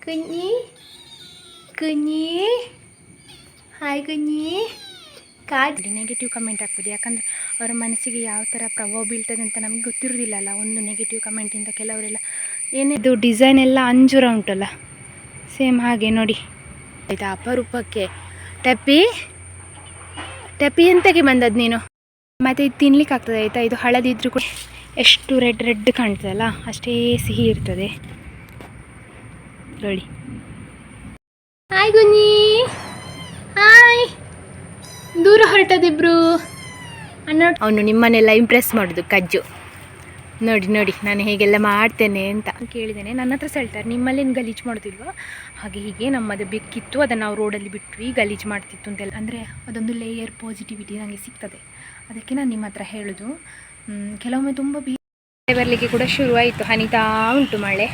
ಕುഞ്ഞി ಕುഞ്ഞಿ hi ಕುഞ്ഞಿ ಕಾಡಿ negative comment ಹಾಕ್ಬೋದು. ಯಾಕಂದರೆ ಅವರ ಮನಸ್ಸಿಗೆ ಯಾವ ಥರ ಪ್ರಭಾವ ಬೀಳ್ತದೆ ಅಂತ ನಮಗೆ ಗೊತ್ತಿರೋದಿಲ್ಲಲ್ಲ. ಒಂದು ನೆಗೆಟಿವ್ ಕಮೆಂಟಿಂದ ಕೆಲವರೆಲ್ಲ ಏನಿದು ಡಿಸೈನ್ ಎಲ್ಲ ಅಂಜೂರ ಉಂಟಲ್ಲ, ಸೇಮ್ ಹಾಗೆ ನೋಡಿ ಆಯಿತಾ. ಅಪರೂಪಕ್ಕೆ ಟೆಪ್ಪಿ ಟೆಪ್ಪಿ ಎಂತಕ್ಕೆ ಬಂದದ್ದು ನೀನು? ಮತ್ತು ಇದು ತಿನ್ಲಿಕ್ಕೆ ಆಗ್ತದೆ ಆಯಿತಾ. ಇದು ಹಳದಿದ್ರೂ ಕೂಡ ಎಷ್ಟು ರೆಡ್ ರೆಡ್ ಕಾಣ್ತದಲ್ಲ, ಅಷ್ಟೇ ಸಿಹಿ ಇರ್ತದೆ ನೋಡಿ. ಹಾಯ್ ಕುഞ്ഞി, ಹಾಯ್. ದೂರ ಹೊರಟದಿಬ್ರು ಅಣ್ಣ. ಅವನು ನಿಮ್ಮನ್ನೆಲ್ಲ ಇಂಪ್ರೆಸ್ ಮಾಡೋದು ಕಜ್ಜು. ನೋಡಿ ನೋಡಿ ನಾನು ಹೇಗೆಲ್ಲ ಮಾಡ್ತೇನೆ ಅಂತ ಕೇಳಿದ್ದೇನೆ. ನನ್ನ ಹತ್ರ ಹೇಳ್ತಾರೆ ನಿಮ್ಮಲ್ಲೇನು ಗಲೀಜು ಮಾಡೋದಿಲ್ವಾ, ಹಾಗೆ ಹೀಗೆ ನಮ್ಮದು ಬೇಕಿತ್ತು, ಅದನ್ನು ನಾವು ರೋಡಲ್ಲಿ ಬಿಟ್ವಿ, ಗಲೀಜು ಮಾಡ್ತಿತ್ತು ಅಂತೆಲ್ಲ. ಅಂದರೆ ಅದೊಂದು ಲೇಯರ್ ಪಾಸಿಟಿವಿಟಿ ನನಗೆ ಸಿಗ್ತದೆ, ಅದಕ್ಕೆ ನಾನು ನಿಮ್ಮ ಹತ್ರ ಹೇಳೋದು. ಕೆಲವೊಮ್ಮೆ ತುಂಬ ಬರಲಿಕ್ಕೆ ಕೂಡ ಶುರುವಾಯಿತು, ಹನಿತಾ ಉಂಟು ಮಳೆ.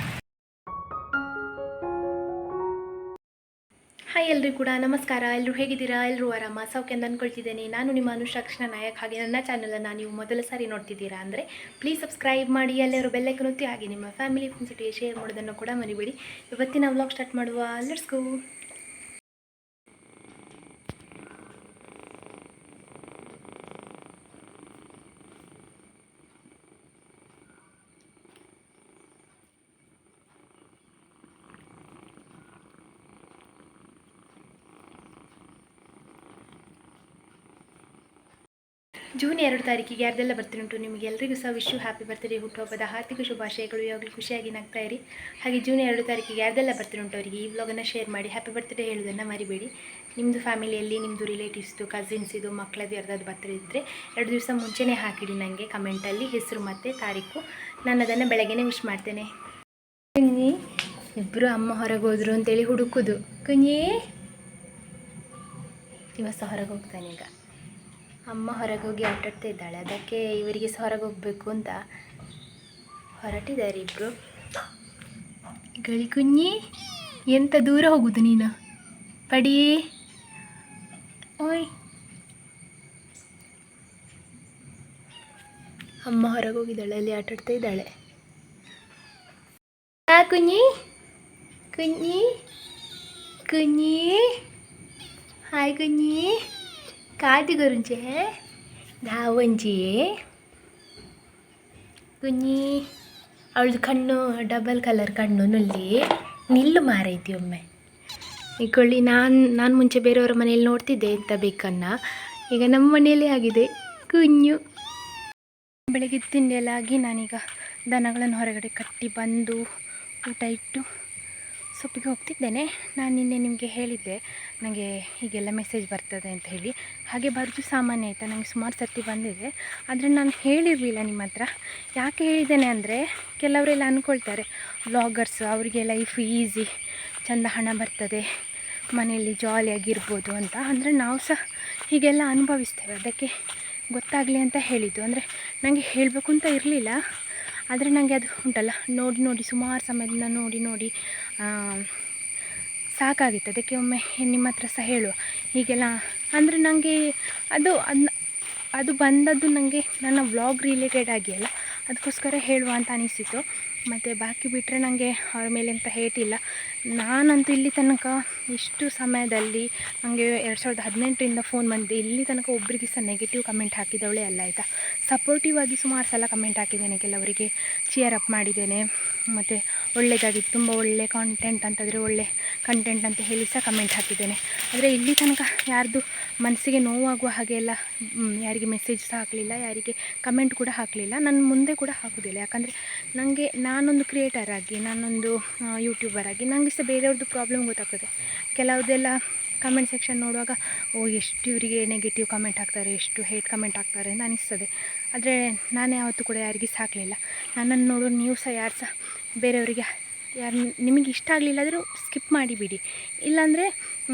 ಹಾಯ್ ಎಲ್ರಿಗೂ ಕೂಡ ನಮಸ್ಕಾರ. ಎಲ್ಲರೂ ಹೇಗಿದ್ದೀರಾ? ಎಲ್ಲರೂ ಆರಾಮ ಸೌಖ್ಯ ಅಂತ ಅಂದ್ಕೊಳ್ತಿದ್ದೇನೆ. ನಾನು ನಿಮ್ಮ ಅನುಷಾ ಕೃಷ್ಣ ನಾಯಕ್. ಹಾಗೆ ನನ್ನ ಚಾನಲನ್ನು ನೀವು ಮೊದಲ ಸಾರಿ ನೋಡ್ತಿದ್ದೀರಾ ಅಂದರೆ ಪ್ಲೀಸ್ ಸಬ್ಸ್ಕ್ರೈಬ್ ಮಾಡಿ, ಎಲ್ಲರೂ ಬೆಲ್ಲೈಕನ್ ಒತ್ತಿ, ಹಾಗೆ ನಿಮ್ಮ ಫ್ಯಾಮಿಲಿ ಫ್ರೆಂಡ್ಸ್ ಜೊತೆ ಶೇರ್ ಮಾಡೋದನ್ನು ಕೂಡ ಮರಿಬೇಡಿ. ಇವತ್ತಿನ ವ್ಲಾಗ್ ಸ್ಟಾರ್ಟ್ ಮಾಡುವ, ಲೆಟ್ಸ್ ಗೋ. ಜೂನ್ 2 ತಾರೀಕಿಗೆ ಯಾರ್ದೆಲ್ಲ ಬರ್ತ್ಡೇ ಉಂಟು ನಿಮಗೆ ಎಲ್ಲರಿಗೂ ಸಹ ವಿಶ್ ಹ್ಯಾಪಿ ಬರ್ತ್ಡೇ, ಹುಟ್ಟುಹಬ್ಬದ ಹಾರ್ದಿಕ ಶುಭಾಶಯಗಳು. ಯಾವಾಗಲೂ ಖುಷಿಯಾಗಿ ನಗ್ತಾ ಇರಿ. ಹಾಗೆ ಜೂನ್ 2 ತಾರೀಕಿಗೆ ಯಾರ್ದೆಲ್ಲ ಬರ್ತ್ಡೇ ಉಂಟು ಅವರಿಗೆ ಈ ವ್ಲಾಗನ್ನು ಶೇರ್ ಮಾಡಿ ಹ್ಯಾಪಿ ಬರ್ತ್ಡೇ ಹೇಳೋದನ್ನು ಮರಿಬೇಡಿ. ನಿಮ್ಮದು ಫ್ಯಾಮಿಲಿಯಲ್ಲಿ ನಿಮ್ಮದು ರಿಲೇಟಿವ್ಸ್ದು ಕಸಿನ್ಸಿದು ಮಕ್ಕಳದ್ದು ಯಾರ್ದಾದ್ರು ಬರ್ತ್ಡೇ ಇದ್ದರೆ 2 ದಿವಸ ಮುಂಚೆನೇ ಹಾಕಿಡಿ ನನಗೆ ಕಮೆಂಟಲ್ಲಿ ಹೆಸರು ಮತ್ತು ತಾರೀಕು. ನಾನು ಅದನ್ನು ಬೆಳಗ್ಗೆನೇ ವಿಶ್ ಮಾಡ್ತೇನೆ. ಕುഞ്ഞി ಇಬ್ಬರು ಅಮ್ಮ ಹೊರಗೆ ಹೋದರು ಅಂತೇಳಿ ಹುಡುಕೋದು. ಕುഞ്ഞി ಇವತ್ತು ಸಹ ಹೊರಗೆ ಹೋಗ್ತಾನೆ. ಈಗ ಅಮ್ಮ ಹೊರಗೆ ಹೋಗಿ ಆಟಾಡ್ತಾ ಇದ್ದಾಳೆ, ಅದಕ್ಕೆ ಇವರಿಗೆ ಸಹ ಹೊರಗೆ ಹೋಗಬೇಕು ಅಂತ ಹೊರಟಿದ್ದಾರೆ ಇಬ್ಬರು. ಗಳಿ ಕುഞ്ഞി ಎಂತ ದೂರ ಹೋಗುದು ನೀನು? ಪಡಿ ಓಯ್. ಅಮ್ಮ ಹೊರಗೆ ಹೋಗಿದ್ದಾಳೆ, ಅಲ್ಲಿ ಆಟಾಡ್ತಾ ಇದ್ದಾಳೆ. ಕುഞ്ഞി ಕುഞ്ഞി ಕುഞ്ഞി ಹಾಯ್ ಕುഞ്ഞി. ಕಾದಿ ಗುರುಂಚೆ ನಾವಂಜಿ ಕುഞ്ഞി. ಅವಳದು ಕಣ್ಣು ಡಬಲ್ ಕಲರ್ ಕಣ್ಣು ನಲ್ಲಿ ನಿಲ್ಲು ಮಾರೈತಿ ಒಮ್ಮೆ ಈಕೊಳ್ಳಿ. ನಾನು ಮುಂಚೆ ಬೇರೆಯವರ ಮನೆಯಲ್ಲಿ ನೋಡ್ತಿದ್ದೆ ಇಂಥ ಬೇಕನ್ನು, ಈಗ ನಮ್ಮ ಮನೆಯಲ್ಲೇ ಆಗಿದೆ ಕುഞ്ഞു. ಬೆಳಗ್ಗೆ ತಿಂಡಿ ಎಲ್ಲ ಆಗಿ ನಾನೀಗ ದನಗಳನ್ನು ಹೊರಗಡೆ ಕಟ್ಟಿ ಬಂದು ಊಟ ಇಟ್ಟು ಸೊಪ್ಪಿಗೆ ಹೋಗ್ತಿದ್ದೇನೆ. ನಾನು ನಿನ್ನೆ ನಿಮಗೆ ಹೇಳಿದ್ದೆ ನನಗೆ ಹೀಗೆಲ್ಲ ಮೆಸೇಜ್ ಬರ್ತದೆ ಅಂತ ಹೇಳಿ. ಹಾಗೆ ಬರೋದು ಸಾಮಾನ್ಯ ಆಯಿತಾ, ನನಗೆ ಸುಮಾರು ಸರ್ತಿ ಬಂದಿದೆ. ಆದರೆ ನಾನು ಹೇಳಿರಲಿಲ್ಲ ನಿಮ್ಮ ಹತ್ರ. ಯಾಕೆ ಹೇಳಿದ್ದೇನೆ ಅಂದರೆ ಕೆಲವರೆಲ್ಲ ಅಂದ್ಕೊಳ್ತಾರೆ ವ್ಲಾಗರ್ಸ್ ಅವರಿಗೆ ಲೈಫ್ ಈಸಿ, ಚೆಂದ ಹಣ ಬರ್ತದೆ, ಮನೆಯಲ್ಲಿ ಜಾಲಿಯಾಗಿರ್ಬೋದು ಅಂತ. ಅಂದರೆ ನಾವು ಸಹ ಹೀಗೆಲ್ಲ ಅನುಭವಿಸ್ತೇವೆ, ಅದಕ್ಕೆ ಗೊತ್ತಾಗಲಿ ಅಂತ ಹೇಳಿದ್ದು. ಅಂದರೆ ನನಗೆ ಹೇಳಬೇಕು ಅಂತ ಇರಲಿಲ್ಲ, ಆದರೆ ನನಗೆ ಅದು ಉಂಟಲ್ಲ ನೋಡಿ ನೋಡಿ ಸುಮಾರು ಸಮಯದಿಂದ ನೋಡಿ ನೋಡಿ ಸಾಕಾಗಿತ್ತು. ಅದಕ್ಕೆ ಒಮ್ಮೆ ನಿಮ್ಮ ಹತ್ರ ಸಹ ಹೇಳುವ ಹೀಗೆಲ್ಲ. ಅಂದರೆ ನನಗೆ ಅದು ಬಂದದ್ದು ನನಗೆ ನನ್ನ ವ್ಲಾಗ್ ರಿಲೇಟೆಡ್ ಆಗಿ ಅಲ್ಲ, ಅದಕ್ಕೋಸ್ಕರ ಹೇಳುವ ಅಂತ ಅನಿಸಿತು. ಮತ್ತು ಬಾಕಿ ಬಿಟ್ಟರೆ ನನಗೆ ಅವ್ರ ಮೇಲೆ ಎಂತ ಹೇಟಿಲ್ಲ. ನಾನಂತೂ ಇಲ್ಲಿ ತನಕ ಇಷ್ಟು ಸಮಯದಲ್ಲಿ ನನಗೆ 2018ರಿಂದ ಫೋನ್ ಬಂದಿದೆ. ಇಲ್ಲಿ ತನಕ ಒಬ್ಬರಿಗೆ ಸಹ ನೆಗೆಟಿವ್ ಕಮೆಂಟ್ ಹಾಕಿದವಳೇ ಅಲ್ಲ ಆಯಿತಾ. ಸಪೋರ್ಟಿವ್ ಆಗಿ ಸುಮಾರು ಸಲ ಕಮೆಂಟ್ ಹಾಕಿದ್ದೇನೆ, ಕೆಲವರಿಗೆ ಚಿಯರ್ ಅಪ್ ಮಾಡಿದ್ದೇನೆ. ಮತ್ತು ಒಳ್ಳೆಯದಾಗಿತ್ತು, ತುಂಬ ಒಳ್ಳೆ ಕಾಂಟೆಂಟ್ ಅಂತಂದರೆ ಒಳ್ಳೆ ಕಂಟೆಂಟ್ ಅಂತ ಹೇಳಿ ಸಹ ಕಮೆಂಟ್ ಹಾಕಿದ್ದೇನೆ. ಆದರೆ ಇಲ್ಲಿ ತನಕ ಯಾರ್ದು ಮನಸ್ಸಿಗೆ ನೋವಾಗುವ ಹಾಗೆ ಎಲ್ಲ ಯಾರಿಗೆ ಮೆಸೇಜ್ ಸಹ ಹಾಕಲಿಲ್ಲ, ಯಾರಿಗೆ ಕಮೆಂಟ್ ಕೂಡ ಹಾಕಲಿಲ್ಲ. ನಾನು ಮುಂದೆ ಕೂಡ ಹಾಕೋದಿಲ್ಲ. ಯಾಕಂದರೆ ನನಗೆ ನಾನೊಂದು ಕ್ರಿಯೇಟರ್ ಆಗಿ, ನಾನೊಂದು ಯೂಟ್ಯೂಬರ್ ಆಗಿ ನನಗೆ ಸಹ ಬೇರೆಯವ್ರದ್ದು ಪ್ರಾಬ್ಲಮ್ ಗೊತ್ತಾಗ್ತದೆ. ಕೆಲವುದೆಲ್ಲ ಕಮೆಂಟ್ ಸೆಕ್ಷನ್ ನೋಡುವಾಗ ಎಷ್ಟು ಇವರಿಗೆ ನೆಗೆಟಿವ್ ಕಮೆಂಟ್ ಹಾಕ್ತಾರೆ, ಎಷ್ಟು ಹೇಟ್ ಕಮೆಂಟ್ ಹಾಕ್ತಾರೆ ಅಂತ ಅನಿಸ್ತದೆ. ಆದರೆ ನಾನು ಯಾವತ್ತೂ ಕೂಡ ಯಾರಿಗೆ ಸಾಕಲಿಲ್ಲ. ನನ್ನನ್ನು ನೋಡೋರು ನೀವು ಸಹ ಯಾರು ಸಹ ಬೇರೆಯವರಿಗೆ ಯಾರು ನಿಮಗೆ ಇಷ್ಟ ಆಗಲಿಲ್ಲ ಆದರೂ ಸ್ಕಿಪ್ ಮಾಡಿಬಿಡಿ. ಇಲ್ಲಾಂದರೆ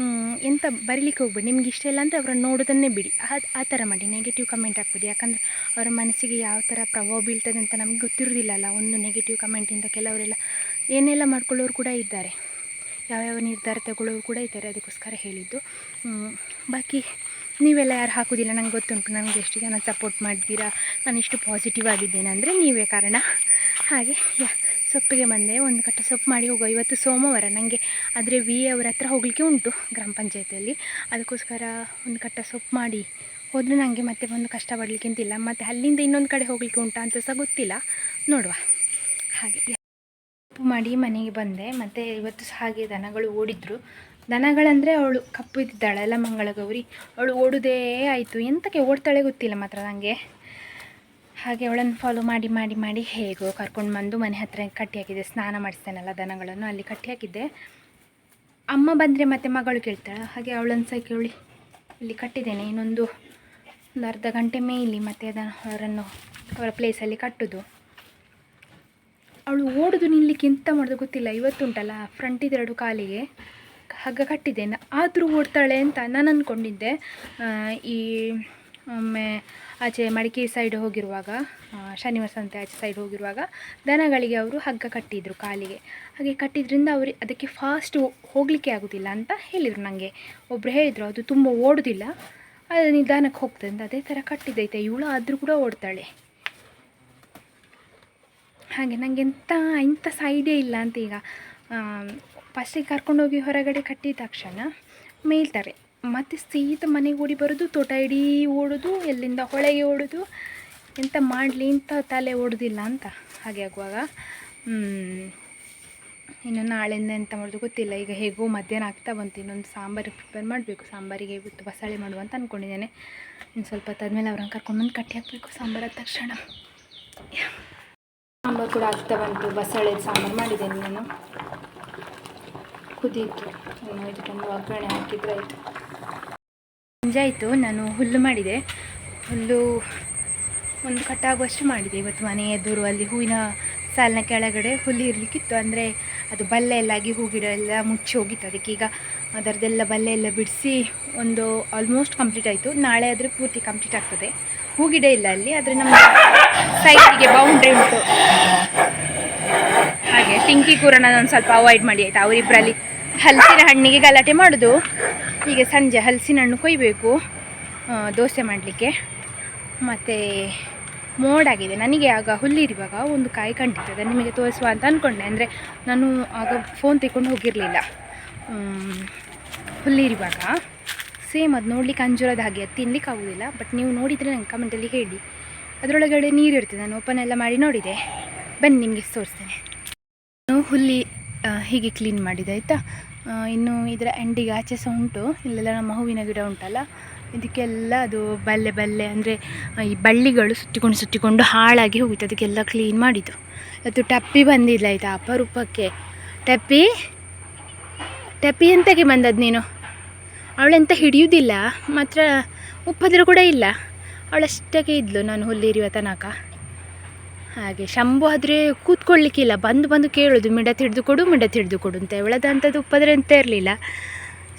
ಎಂತ ಬರೀಲಿಕ್ಕೆ ಹೋಗ್ಬೇಡಿ. ನಿಮ್ಗೆ ಇಷ್ಟ ಇಲ್ಲ ಅಂದರೆ ಅವರನ್ನು ನೋಡೋದನ್ನೇ ಬಿಡಿ. ಆ ಥರ ಮಾಡಿ, ನೆಗೆಟಿವ್ ಕಮೆಂಟ್ ಹಾಕ್ಬಿಡಿ. ಯಾಕಂದರೆ ಅವರ ಮನಸ್ಸಿಗೆ ಯಾವ ಥರ ಪ್ರಭಾವ ಬೀಳ್ತದೆ ಅಂತ ನಮಗೆ ಗೊತ್ತಿರೋದಿಲ್ಲಲ್ಲ. ಒಂದು ನೆಗೆಟಿವ್ ಕಮೆಂಟಿಂದ ಕೆಲವರೆಲ್ಲ ಏನೆಲ್ಲ ಮಾಡ್ಕೊಳ್ಳೋರು ಕೂಡ ಇದ್ದಾರೆ, ಯಾವ್ಯಾವ ನಿರ್ಧಾರ ತಗೊಳ್ಳೋರು ಕೂಡ ಇದ್ದಾರೆ. ಅದಕ್ಕೋಸ್ಕರ ಹೇಳಿದ್ದು. ಬಾಕಿ ನೀವೆಲ್ಲ ಯಾರು ಹಾಕೋದಿಲ್ಲ ನನಗೆ ಗೊತ್ತುಂಟು. ನನಗೆ ಎಷ್ಟು ಜನ ಸಪೋರ್ಟ್ ಮಾಡಿದ್ದೀರಾ, ನಾನು ಇಷ್ಟು ಪಾಸಿಟಿವ್ ಆಗಿದ್ದೇನೆ ಅಂದರೆ ನೀವೇ ಕಾರಣ. ಹಾಗೆ ಸೊಪ್ಪಿಗೆ ಬಂದೆ. ಒಂದು ಕಟ್ಟ ಸೊಪ್ಪು ಮಾಡಿ ಹೋಗುವ. ಇವತ್ತು ಸೋಮವಾರ, ನನಗೆ ಆದರೆ ವಿ ಅವರ ಹತ್ರ ಹೋಗಲಿಕ್ಕೆ ಉಂಟು ಗ್ರಾಮ ಪಂಚಾಯತಿಯಲ್ಲಿ. ಅದಕ್ಕೋಸ್ಕರ ಒಂದು ಕಟ್ಟ ಸೊಪ್ಪು ಮಾಡಿ ಹೋದರೆ ನನಗೆ ಮತ್ತೆ ಒಂದು ಕಷ್ಟಪಡಲಿಕ್ಕೆ ಅಂತಿಲ್ಲ. ಮತ್ತು ಅಲ್ಲಿಂದ ಇನ್ನೊಂದು ಕಡೆ ಹೋಗಲಿಕ್ಕೆ ಉಂಟಾ ಅಂತ ಸಹ ಗೊತ್ತಿಲ್ಲ, ನೋಡುವ. ಹಾಗೆ ಸೊಪ್ಪು ಮಾಡಿ ಮನೆಗೆ ಬಂದೆ. ಮತ್ತು ಇವತ್ತು ಸಹ ಹಾಗೆ ದನಗಳು ಓಡಿದ್ರು. ದನಗಳಂದರೆ ಅವಳು ಕಪ್ಪು ಇದ್ದಿದ್ದಾಳಲ್ಲ ಮಂಗಳಗೌರಿ, ಅವಳು ಓಡೋದೇ ಆಯಿತು. ಎಂತಕ್ಕೆ ಓಡ್ತಾಳೆ ಗೊತ್ತಿಲ್ಲ ಮಾತ್ರ ನನಗೆ. ಹಾಗೆ ಅವಳನ್ನು ಫಾಲೋ ಮಾಡಿ ಮಾಡಿ ಮಾಡಿ ಹೇಗೋ ಕರ್ಕೊಂಡು ಬಂದು ಮನೆ ಹತ್ರ ಕಟ್ಟಿ ಹಾಕಿದ್ದೆ. ಸ್ನಾನ ಮಾಡಿಸ್ತೇನಲ್ಲ ದನಗಳನ್ನು, ಅಲ್ಲಿ ಕಟ್ಟಿ ಹಾಕಿದ್ದೆ. ಅಮ್ಮ ಬಂದರೆ ಮತ್ತೆ ಮಗಳು ಕೇಳ್ತಾಳೆ, ಹಾಗೆ ಅವಳನ್ನು ಸಹ ಕೇಳಿ ಇಲ್ಲಿ ಕಟ್ಟಿದ್ದೇನೆ. ಇನ್ನೊಂದು ಅರ್ಧ ಗಂಟೆ ಮೇಲಿ ಮತ್ತೆ ಅವರನ್ನು ಅವರ ಪ್ಲೇಸಲ್ಲಿ ಕಟ್ಟೋದು. ಅವಳು ಓಡೋದು ನಿಲ್ಲಕ್ಕೆ ಎಂತ ಮಾಡೋದು ಗೊತ್ತಿಲ್ಲ. ಇವತ್ತುಂಟಲ್ಲ ಫ್ರಂಟಿದೆರಡು ಕಾಲಿಗೆ ಹಗ್ಗ ಕಟ್ಟಿದ್ದೇನೆ, ಆದರೂ ಓಡ್ತಾಳೆ ಅಂತ ನಾನು ಅಂದ್ಕೊಂಡಿದ್ದೆ. ಈ ಒಮ್ಮೆ ಆಚೆ ಮಡಿಕೇರಿ ಸೈಡ್ ಹೋಗಿರುವಾಗ, ಶನಿವಾರ ಸಂತೆ ಆಚೆ ಸೈಡ್ ಹೋಗಿರುವಾಗ ದನಗಳಿಗೆ ಅವರು ಹಗ್ಗ ಕಟ್ಟಿದ್ರು ಕಾಲಿಗೆ. ಹಾಗೆ ಕಟ್ಟಿದ್ರಿಂದ ಅವರು ಅದಕ್ಕೆ ಫಾಸ್ಟ್ ಹೋಗಲಿಕ್ಕೆ ಆಗೋದಿಲ್ಲ ಅಂತ ಹೇಳಿದರು ನನಗೆ. ಒಬ್ಬರು ಹೇಳಿದರು ಅದು ತುಂಬ ಓಡೋದಿಲ್ಲ, ಅದು ನಿಧಾನಕ್ಕೆ ಹೋಗ್ತದೆ ಅಂತ. ಅದೇ ಥರ ಕಟ್ಟಿದ್ದೈತೆ ಇವಳು, ಆದರೂ ಕೂಡ ಓಡ್ತಾಳೆ. ಹಾಗೆ ನನಗೆ ಇಂಥ ಸೈಡೇ ಇಲ್ಲ ಅಂತ. ಈಗ ಫಸ್ಟಿಗೆ ಕರ್ಕೊಂಡೋಗಿ ಹೊರಗಡೆ ಕಟ್ಟಿದ ತಕ್ಷಣ ಮೇಯ್ತಾರೆ, ಮತ್ತು ಸೀದಾ ಮನೆಗೆ ಓಡಿ ಬರೋದು, ತೋಟ ಇಡೀ ಓಡೋದು, ಎಲ್ಲಿಂದ ಹೊಳೆಗೆ ಓಡೋದು. ಎಂತ ಮಾಡಲಿ ಅಂತ ತಲೆ ಓಡೋದಿಲ್ಲ ಅಂತ. ಹಾಗೆ ಆಗುವಾಗ ಇನ್ನು ನಾಳೆಯಿಂದ ಎಂತ ಮಾಡೋದು ಗೊತ್ತಿಲ್ಲ. ಈಗ ಹೇಗೋ ಮಧ್ಯಾಹ್ನ ಆಗ್ತಾ ಬಂತು, ಇನ್ನೊಂದು ಸಾಂಬಾರಿಗೆ ಪ್ರಿಪೇರ್ ಮಾಡಬೇಕು. ಸಾಂಬಾರಿಗೆ ಇವತ್ತು ಬಸಳೆ ಮಾಡುವ ಅಂತ ಅಂದ್ಕೊಂಡಿದ್ದೇನೆ. ಇನ್ನು ಸ್ವಲ್ಪ ಹೊತ್ತಾದ್ಮೇಲೆ ಅವ್ರನ್ನ ಕರ್ಕೊಂಡು ಬಂದು ಕಟ್ಟಿ ಹಾಕಬೇಕು ಸಾಂಬಾರಾದ ತಕ್ಷಣ. ಸಾಂಬಾರು ಕೂಡ ಆಗ್ತಾ ಬಂತು. ಬಸಳೆ ಸಾಂಬಾರು ಮಾಡಿದ್ದೇನೆ ನಾನು, ಕುದೀತು. ಇನ್ನು ಇದಕ್ಕೊಂದು ಒಗ್ಗರಣೆ ಹಾಕಿದರೆ ಆಯಿತು. ಸಂಜೆ ಆಯಿತು, ನಾನು ಹುಲ್ಲು ಮಾಡಿದೆ. ಹುಲ್ಲು ಒಂದು ಕಟ್ಟಾಗುವಷ್ಟು ಮಾಡಿದೆ ಇವತ್ತು. ಮನೆ ಎದುರು ಅಲ್ಲಿ ಹೂವಿನ ಸಾಲಿನ ಕೆಳಗಡೆ ಹುಲ್ಲು ಇರಲಿಕ್ಕಿತ್ತು. ಅಂದರೆ ಅದು ಬಲ್ಲೆ ಎಲ್ಲ ಆಗಿ ಹೂ ಗಿಡ ಎಲ್ಲ ಮುಚ್ಚಿ ಹೋಗಿತ್ತು. ಅದಕ್ಕೆ ಈಗ ಅದರದ್ದೆಲ್ಲ ಬಲ್ಲೆ ಎಲ್ಲ ಬಿಡಿಸಿ ಒಂದು ಆಲ್ಮೋಸ್ಟ್ ಕಂಪ್ಲೀಟ್ ಆಯಿತು. ನಾಳೆ ಆದರೆ ಪೂರ್ತಿ ಕಂಪ್ಲೀಟ್ ಆಗ್ತದೆ. ಹೂ ಗಿಡ ಇಲ್ಲ ಅಲ್ಲಿ, ಆದರೆ ನಮ್ಮ ಸೈಡಿಗೆ ಬೌಂಡ್ರಿ ಉಂಟು. ಹಾಗೆ ಟಿಂಕಿ ಕೂರನ ಒಂದು ಸ್ವಲ್ಪ ಅವಾಯ್ಡ್ ಮಾಡಿ ಆಯಿತಾ. ಅವರಿಬ್ಬರಲ್ಲಿ ಹಲಸಿನ ಹಣ್ಣಿಗೆ ಗಲಾಟೆ ಮಾಡೋದು. ಈಗ ಸಂಜೆ ಹಲಸಿನ ಹಣ್ಣು ಕೊಯ್ಯಬೇಕು ದೋಸೆ ಮಾಡಲಿಕ್ಕೆ. ಮತ್ತು ಮೋಡಾಗಿದೆ. ನನಗೆ ಆಗ ಹುಲ್ಲಿರುವಾಗ ಒಂದು ಕಾಯಿ ಕಂಡಿತ್ತು, ಅದನ್ನು ನಿಮಗೆ ತೋರಿಸುವ ಅಂತ ಅಂದ್ಕೊಂಡೆ. ಅಂದರೆ ನಾನು ಆಗ ಫೋನ್ ತೆಕ್ಕೊಂಡು ಹೋಗಿರಲಿಲ್ಲ. ಹುಲ್ಲಿರುವಾಗ ಸೇಮ್ ಅದು ನೋಡಲಿಕ್ಕೆ ಅಂಜೂರದ ಹಾಗೆ, ಅದು ತಿನ್ಲಿಕ್ಕೆ ಆಗೋದಿಲ್ಲ. ಬಟ್ ನೀವು ನೋಡಿದರೆ ನಂಗೆ ಕಮೆಂಟಲ್ಲಿ ಹೇಳಿ. ಅದರೊಳಗಡೆ ನೀರು ಇರ್ತದೆ. ನಾನು ಓಪನ್ ಎಲ್ಲ ಮಾಡಿ ನೋಡಿದೆ. ಬನ್ನಿ ನಿಮಗೆ ತೋರಿಸ್ತೇನೆ. ನಾನು ಹುಲ್ಲಿ ಹೀಗೆ ಕ್ಲೀನ್ ಮಾಡಿದೆ ಆಯಿತಾ. ಇನ್ನು ಇದರ ಎಂಡಿಗೆ ಆಚೆ ಸಹ ಉಂಟು. ಇಲ್ಲೆಲ್ಲ ನಮ್ಮ ಹೂವಿನ ಗಿಡ ಉಂಟಲ್ಲ, ಇದಕ್ಕೆಲ್ಲ ಅದು ಬಲ್ಲೆ ಅಂದರೆ ಈ ಬಳ್ಳಿಗಳು ಸುತ್ತಿಕೊಂಡು ಹಾಳಾಗಿ ಹೋಗಿತ್ತು. ಅದಕ್ಕೆಲ್ಲ ಕ್ಲೀನ್ ಮಾಡಿದ್ದು. ಅದು ಟಪ್ಪಿ ಬಂದಿಲ್ಲ ಆಯಿತಾ, ಅಪರೂಪಕ್ಕೆ. ಟಪ್ಪಿ ಎಂತಕ್ಕೆ ಬಂದದ್ದು ನೀನು? ಅವಳೆಂತ ಹಿಡಿಯುವುದಿಲ್ಲ, ಮಾತ್ರ ಉಪದ್ರ ಕೂಡ ಇಲ್ಲ. ಅವಳಷ್ಟಕ್ಕೆ ಇದ್ಲು ನಾನು ಹುಲ್ಲಿರುವ ತನಕ. ಹಾಗೆ ಶಂಭು ಆದರೆ ಕೂತ್ಕೊಳ್ಳಿಕ್ಕಿಲ್ಲ, ಬಂದು ಕೇಳೋದು, ಮಿಡ ತಿಡ್ದು ಕೊಡು ಅಂತ. ಇವಳದಂಥದ್ದು ಉಪದ್ರ ಎಂತ ಇರಲಿಲ್ಲ,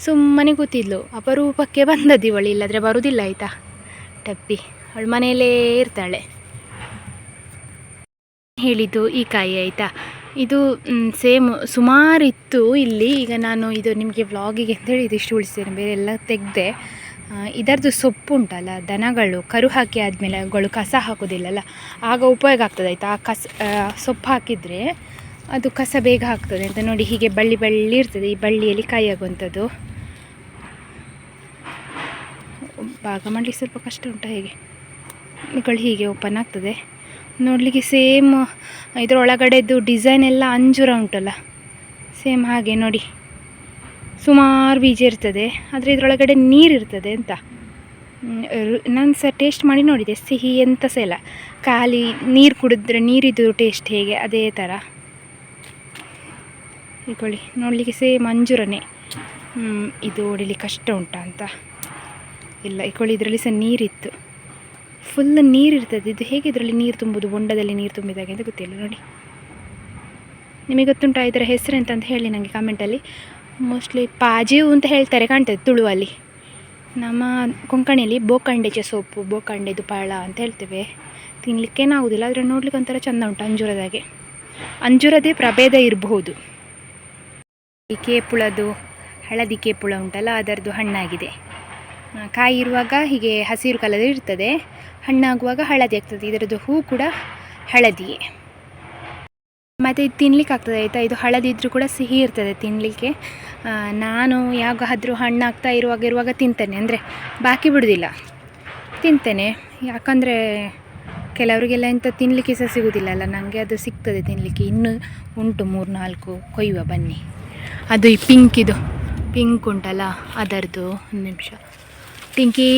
ಸುಮ್ಮನೆ ಕೂತಿದ್ಲು. ಅಪರೂಪಕ್ಕೆ ಬಂದದ್ದು ಇವಳು, ಇಲ್ಲದ್ರೆ ಬರುವುದಿಲ್ಲ ಆಯಿತಾ ಟಪ್ಪಿ. ಅವಳು ಮನೆಯಲ್ಲೇ ಇರ್ತಾಳೆ. ಹೇಳಿದ್ದು ಈ ಕಾಯಿ ಆಯಿತಾ. ಇದು ಸೇಮ್ ಸುಮಾರು ಇತ್ತು ಇಲ್ಲಿ. ಈಗ ನಾನು ಇದು ನಿಮಗೆ ವ್ಲಾಗಿಗೆ ಅಂತೇಳಿ ಇದಿಷ್ಟು ಉಳಿಸ್ತೇನೆ, ಬೇರೆ ಎಲ್ಲ ತೆಗೆದೆ. ಇದರದ್ದು ಸೊಪ್ಪು ಉಂಟಲ್ಲ, ದನಗಳು ಕರು ಹಾಕಿ ಆದಮೇಲೆ ಅವುಗಳು ಕಸ ಹಾಕೋದಿಲ್ಲಲ್ಲ, ಆಗ ಉಪಯೋಗ ಆಗ್ತದೆ ಆಯಿತಾ. ಆ ಸೊಪ್ಪು ಹಾಕಿದರೆ ಅದು ಕಸ ಬೇಗ ಹಾಕ್ತದೆ ಅಂತ. ನೋಡಿ ಹೀಗೆ ಬಳ್ಳಿ ಇರ್ತದೆ, ಈ ಬಳ್ಳಿಯಲ್ಲಿ ಕಾಯಿ ಆಗುವಂಥದ್ದು. ಭಾಗ ಮಾಡಲಿಕ್ಕೆ ಸ್ವಲ್ಪ ಕಷ್ಟ ಉಂಟು. ಹೇಗೆ ಇವುಗಳು ಹೀಗೆ ಓಪನ್ ಆಗ್ತದೆ. ನೋಡಲಿಕ್ಕೆ ಸೇಮ್ ಇದರೊಳಗಡೆದು ಡಿಸೈನ್ ಎಲ್ಲ ಅಂಜೂರ ಉಂಟಲ್ಲ, ಸೇಮ್ ಹಾಗೆ ನೋಡಿ. ಸುಮಾರು ಬೀಜ ಇರ್ತದೆ, ಆದರೆ ಇದರೊಳಗಡೆ ನೀರು ಇರ್ತದೆ ಅಂತ. ನಾನು ಸಹ ಟೇಸ್ಟ್ ಮಾಡಿ ನೋಡಿದೆ, ಸಿಹಿ ಎಂತ ಸಹ ಇಲ್ಲ. ಖಾಲಿ ನೀರು ಕುಡಿದ್ರೆ ನೀರಿದ್ದು ಟೇಸ್ಟ್ ಹೇಗೆ ಅದೇ ಥರ. ಇಕೊಳ್ಳಿ, ನೋಡಲಿಕ್ಕೆ ಸೇಮ್ ಅಂಜೂರನೇ. ಇದು ಹೊಡಿಲಿಕ್ಕೆ ಕಷ್ಟ ಉಂಟಾ ಅಂತ ಇಲ್ಲ. ಇಕೊಳ್ಳಿ, ಇದರಲ್ಲಿ ಸಹ ನೀರಿತ್ತು, ಫುಲ್ ನೀರಿರ್ತದೆ. ಇದು ಹೇಗೆ ಇದರಲ್ಲಿ ನೀರು ತುಂಬೋದು, ಬೊಂಡದಲ್ಲಿ ನೀರು ತುಂಬಿದಾಗೆ ಅಂತ ಗೊತ್ತಿಲ್ಲ ನೋಡಿ. ನಿಮಗೆ ಗೊತ್ತುಂಟಾ ಇದರ ಹೆಸರು ಅಂತ ಹೇಳಿ ನನಗೆ ಕಮೆಂಟಲ್ಲಿ. ಮೋಸ್ಟ್ಲಿ ಪಾಜೀವು ಅಂತ ಹೇಳ್ತಾರೆ ಕಾಣ್ತದೆ ತುಳುವಲ್ಲಿ. ನಮ್ಮ ಕೊಂಕಣಿಯಲ್ಲಿ ಬೋಕಂಡೆಚೆ ಸೊಪ್ಪು, ಬೋಕಂಡೆದು ಪಳ ಅಂತ ಹೇಳ್ತೇವೆ. ತಿನ್ನಲಿಕ್ಕೇನಾಗೋದಿಲ್ಲ, ಆದರೆ ನೋಡ್ಲಿಕ್ಕೆ ಒಂಥರ ಚೆಂದ ಉಂಟು ಅಂಜೂರದಾಗೆ. ಅಂಜೂರದೇ ಪ್ರಭೇದ ಇರಬಹುದು. ಈ ಕೇಪುಳದು ಹಳದಿ ಕೇಪುಳ ಉಂಟಲ್ಲ, ಅದರದ್ದು ಹಣ್ಣಾಗಿದೆ. ಕಾಯಿ ಇರುವಾಗ ಹೀಗೆ ಹಸಿರು ಕಲರ್ ಇರ್ತದೆ, ಹಣ್ಣಾಗುವಾಗ ಹಳದಿ ಆಗ್ತದೆ. ಇದರದ್ದು ಹೂ ಕೂಡ ಹಳದಿಯೇ. ಮತ್ತು ಇದು ತಿನ್ಲಿಕ್ಕೆ ಆಗ್ತದೆ ಆಯಿತಾ. ಇದು ಹಳದಿದ್ರೂ ಕೂಡ ಸಿಹಿ ಇರ್ತದೆ ತಿನ್ನಲಿಕ್ಕೆ. ನಾನು ಯಾವಾಗಾದರೂ ಹಣ್ಣಾಗ್ತಾ ಇರುವಾಗ ತಿಂತೇನೆ, ಅಂದರೆ ಬಾಕಿ ಬಿಡೋದಿಲ್ಲ, ತಿಂತೇನೆ. ಯಾಕಂದರೆ ಕೆಲವರಿಗೆಲ್ಲ ಇಂಥ ತಿನ್ನಲಿಕ್ಕೆ ಸಹ ಸಿಗೋದಿಲ್ಲಲ್ಲ, ನನಗೆ ಅದು ಸಿಗ್ತದೆ ತಿನ್ನಲಿಕ್ಕೆ. ಇನ್ನೂ ಉಂಟು 3-4 ಕೊಯ್ಯುವ ಬನ್ನಿ. ಅದು ಈ ಪಿಂಕ್ ಉಂಟಲ್ಲ ಅದರದ್ದು. ಒಂದು ನಿಮಿಷ ಟಿಂಕಿ,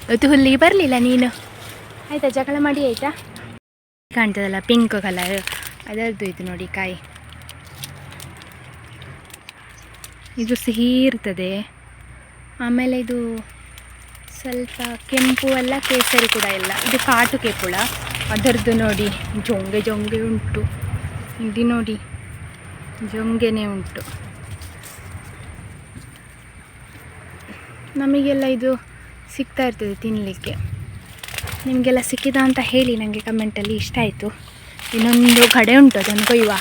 ಇವತ್ತು ಹುಲ್ಲಿಗೆ ಬರಲಿಲ್ಲ ನೀನು ಆಯಿತಾ, ಜಗಳ ಮಾಡಿ ಆಯಿತಾ. ಕಾಣ್ತದಲ್ಲ ಪಿಂಕ್ ಕಲರ್, ಅದರದ್ದು ಇದು ನೋಡಿ ಕಾಯಿ. ಇದು ಸಿಹಿ ಇರ್ತದೆ. ಆಮೇಲೆ ಇದು ಸ್ವಲ್ಪ ಕೆಂಪು ಅಲ್ಲ, ಕೇಸರಿ ಕೂಡ ಇಲ್ಲ. ಇದು ಕಾಟು ಕೇಪುಳ, ಅದರದ್ದು ನೋಡಿ ಜೊಂಗೆ ಉಂಟು. ಇಲ್ಲಿ ನೋಡಿ ಜೊಂಗೆನೇ ಉಂಟು. ನಮಗೆಲ್ಲ ಇದು ಸಿಗ್ತಾ ಇರ್ತದೆ ತಿನ್ನಲಿಕ್ಕೆ. ನಿಮಗೆಲ್ಲ ಸಿಕ್ಕಿದ ಅಂತ ಹೇಳಿ ನನಗೆ ಕಮೆಂಟಲ್ಲಿ. ಇಷ್ಟ ಆಯಿತು. ಇನ್ನೊಂದು ಕಡೆ ಉಂಟು, ಅದನ್ನು ಕೊಯ್ಯುವ.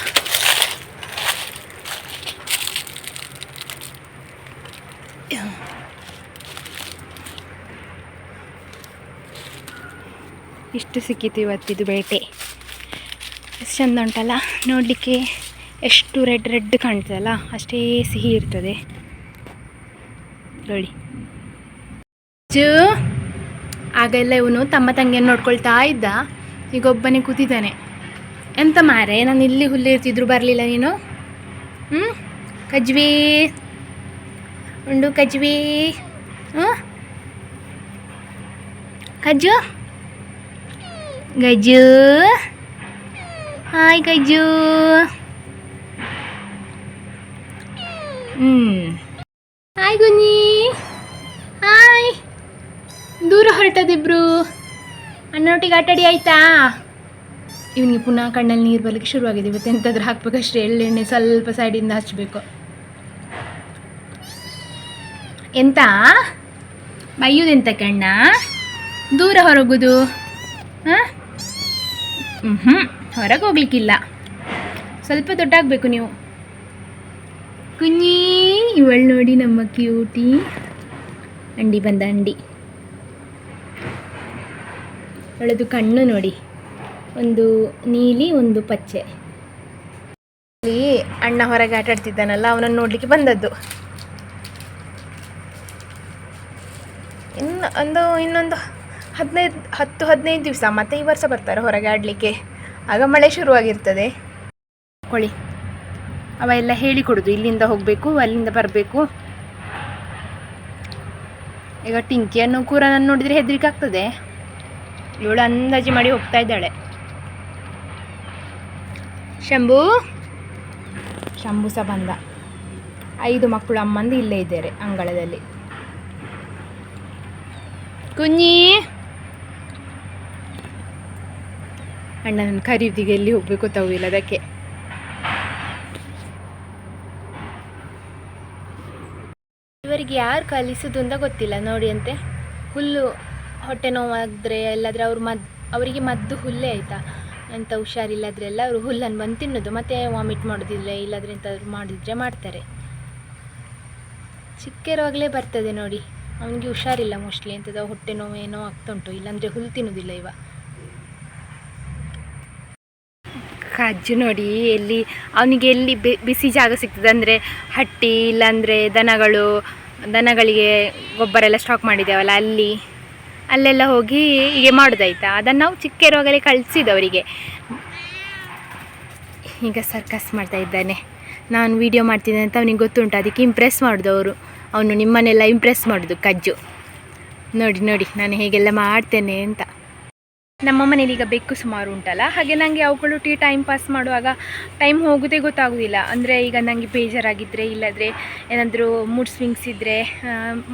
ಇಷ್ಟು ಸಿಕ್ಕಿತು ಇವತ್ತಿದು ಬೇಟೆ. ಎಷ್ಟು ಚಂದ ಉಂಟಲ್ಲ ನೋಡಲಿಕ್ಕೆ, ಎಷ್ಟು ರೆಡ್ ಕಾಣ್ತದಲ್ಲ, ಅಷ್ಟೇ ಸಿಹಿ ಇರ್ತದೆ ನೋಡಿ. ಆಗೆಲ್ಲ ಇವನು ತಮ್ಮ ತಂಗಿಯನ್ನು ನೋಡ್ಕೊಳ್ತಾ ಇದ್ದ, ಈಗ ಒಬ್ಬನೇ ಕೂತಿದ್ದಾನೆ. ಎಂತ ಮಾರೆ, ನಾನು ಇಲ್ಲಿ ಹುಲ್ಲಿರ್ತಿದ್ರು ಬರಲಿಲ್ಲ ನೀನು. ಕಜ್ವಿ ಉಂಡು, ಕಜ್ವಿ. ಕಜ್ಜು ಗಜ್ಜು, ಹಾಯ್ ಗಜ್ಜು. ಹಾಯ್ ಗುನಿ, ಹಾಯ್. ದೂರ ಹೊರಟದಿಬ್ರು. ಅಣ್ಣೊಟ್ಟಿಗೆ ಆಟಾಡಿ ಆಯಿತಾ. ಇವನಿಗೆ ಪುನಃ ಕಣ್ಣಲ್ಲಿ ನೀರು ಬರಲಿಕ್ಕೆ ಶುರುವಾಗಿದೆ. ಇವತ್ತು ಎಂತಾದ್ರೂ ಹಾಕ್ಬೇಕಷ್ಟೇ, ಎಳ್ಳೆಣ್ಣೆ ಸ್ವಲ್ಪ ಸೈಡಿಂದ ಹಚ್ಚಬೇಕು. ಎಂತ ಬೈಯುದೆಂತ ಕಣ್ಣ, ದೂರ ಹೊರಗೋದು. ಹೊರಗೆ ಹೋಗ್ಲಿಕ್ಕಿಲ್ಲ, ಸ್ವಲ್ಪ ದೊಡ್ಡಾಗಬೇಕು ನೀವು. ಕುഞ്ഞി, ಇವಳು ನೋಡಿ ನಮ್ಮ ಕ್ಯೂಟಿ. ಅಂಡಿ ಬಂದ ಅಂಡಿ. ಅವಳದು ಕಣ್ಣು ನೋಡಿ, ಒಂದು ನೀಲಿ ಒಂದು ಪಚ್ಚೆ. ಇಲ್ಲಿ ಅಣ್ಣ ಹೊರಗೆ ಆಟಾಡ್ತಿದ್ದಾನಲ್ಲ, ಅವನನ್ನು ನೋಡಲಿಕ್ಕೆ ಬಂದದ್ದು. ಇನ್ನೊಂದು 10-15 ದಿವಸ ಮತ್ತೆ ಈ ವರ್ಷ ಬರ್ತಾರೆ ಹೊರಗೆ ಆಡಲಿಕ್ಕೆ. ಆಗ ಮಳೆ ಶುರುವಾಗಿರ್ತದೆ. ಕೊಳ್ಳಿ ಅವ ಎಲ್ಲ ಹೇಳಿಕೊಡೋದು, ಇಲ್ಲಿಂದ ಹೋಗಬೇಕು, ಅಲ್ಲಿಂದ ಬರಬೇಕು. ಈಗ ಟಿಂಕಿಯನ್ನು ಕೂರನನ್ನು ನೋಡಿದರೆ ಹೆದರಿಕೆ ಆಗ್ತದೆ. ಇವಳು ಅಂದಾಜು ಮಾಡಿ ಹೋಗ್ತಾ ಇದ್ದಾಳೆ. ಶಂಭು ಸಹ ಬಂದ. 5 ಮಕ್ಕಳು ಅಮ್ಮಂದು ಇಲ್ಲೇ ಇದ್ದಾರೆ ಅಂಗಳದಲ್ಲಿ. ಕುഞ്ഞി, ಅಣ್ಣನ ಖರೀದಿಗೆ ಎಲ್ಲಿ ಹೋಗ್ಬೇಕು ಗೊತ್ತಾಗಿಲ್ಲ ಅದಕ್ಕೆ. ಇವರಿಗೆ ಯಾರು ಕಲಿಸೋದು ಅಂತ ಗೊತ್ತಿಲ್ಲ ನೋಡಿ. ಅಂತೆ ಹುಲ್ಲು ಹೊಟ್ಟೆ ನೋವಾದರೆ ಎಲ್ಲಾದರೆ ಅವರಿಗೆ ಮದ್ದು ಹುಲ್ಲೇ ಆಯಿತಾ. ಎಂತ ಹುಷಾರಿಲ್ಲದ್ರೆ ಎಲ್ಲ ಅವರು ಹುಲ್ಲನ್ನು ಬಂದು ತಿನ್ನೋದು, ಮತ್ತು ವಾಮಿಟ್ ಮಾಡೋದಿಲ್ಲ, ಇಲ್ಲಾದರೆ ಎಂತಾದ್ರು ಮಾಡಿದರೆ ಮಾಡ್ತಾರೆ. ಚಿಕ್ಕಿರುವಾಗಲೇ ಬರ್ತದೆ ನೋಡಿ. ಅವನಿಗೆ ಹುಷಾರಿಲ್ಲ ಮೋಸ್ಟ್ಲಿ, ಎಂಥದ್ದು ಹೊಟ್ಟೆ ನೋವು ಏನೋ ಆಗ್ತುಂಟು, ಇಲ್ಲಾಂದರೆ ಹುಲ್ಲು ತಿನ್ನೋದಿಲ್ಲ ಇವ. ಕಜ್ಜು ನೋಡಿ, ಅವನಿಗೆ ಎಲ್ಲಿ ಬಿಸಿ ಜಾಗ ಸಿಗ್ತದೆ, ಅಂದರೆ ಹಟ್ಟಿ, ಇಲ್ಲಾಂದರೆ ದನಗಳಿಗೆ ಗೊಬ್ಬರ ಎಲ್ಲ ಸ್ಟಾಕ್ ಮಾಡಿದ್ದೇವಲ್ಲ, ಅಲ್ಲೆಲ್ಲ ಹೋಗಿ ಹೀಗೆ ಮಾಡೋದಾಯ್ತಾ. ಅದನ್ನು ನಾವು ಚಿಕ್ಕ ಇರುವಾಗಲೇ ಕಳಿಸಿದವರಿಗೆ. ಈಗ ಸರ್ಕಸ್ ಮಾಡ್ತಾ ಇದ್ದಾನೆ. ನಾನು ವೀಡಿಯೋ ಮಾಡ್ತಿದ್ದೆ ಅಂತ ಅವನಿಗೆ ಗೊತ್ತುಂಟು, ಅದಕ್ಕೆ ಇಂಪ್ರೆಸ್ ಮಾಡೋದು ಅವನು ನಿಮ್ಮನ್ನೆಲ್ಲ ಇಂಪ್ರೆಸ್ ಮಾಡೋದು ಕಜ್ಜು. ನೋಡಿ ನಾನು ಹೇಗೆಲ್ಲ ಮಾಡ್ತೇನೆ ಅಂತ. ನಮ್ಮ ಮನೇಲಿ ಈಗ ಬೆಕ್ಕು ಸುಮಾರು ಉಂಟಲ್ಲ, ಹಾಗೆ ನನಗೆ ಅವುಗಳೊಟ್ಟಿಗೆ ಟೈಮ್ ಪಾಸ್ ಮಾಡುವಾಗ ಟೈಮ್ ಹೋಗೋದೇ ಗೊತ್ತಾಗೋದಿಲ್ಲ. ಅಂದರೆ ಈಗ ನನಗೆ ಬೇಜಾರಾಗಿದ್ದರೆ, ಇಲ್ಲಾದರೆ ಏನಾದರೂ ಮೂಡ್ ಸ್ವಿಂಗ್ಸ್ ಇದ್ದರೆ,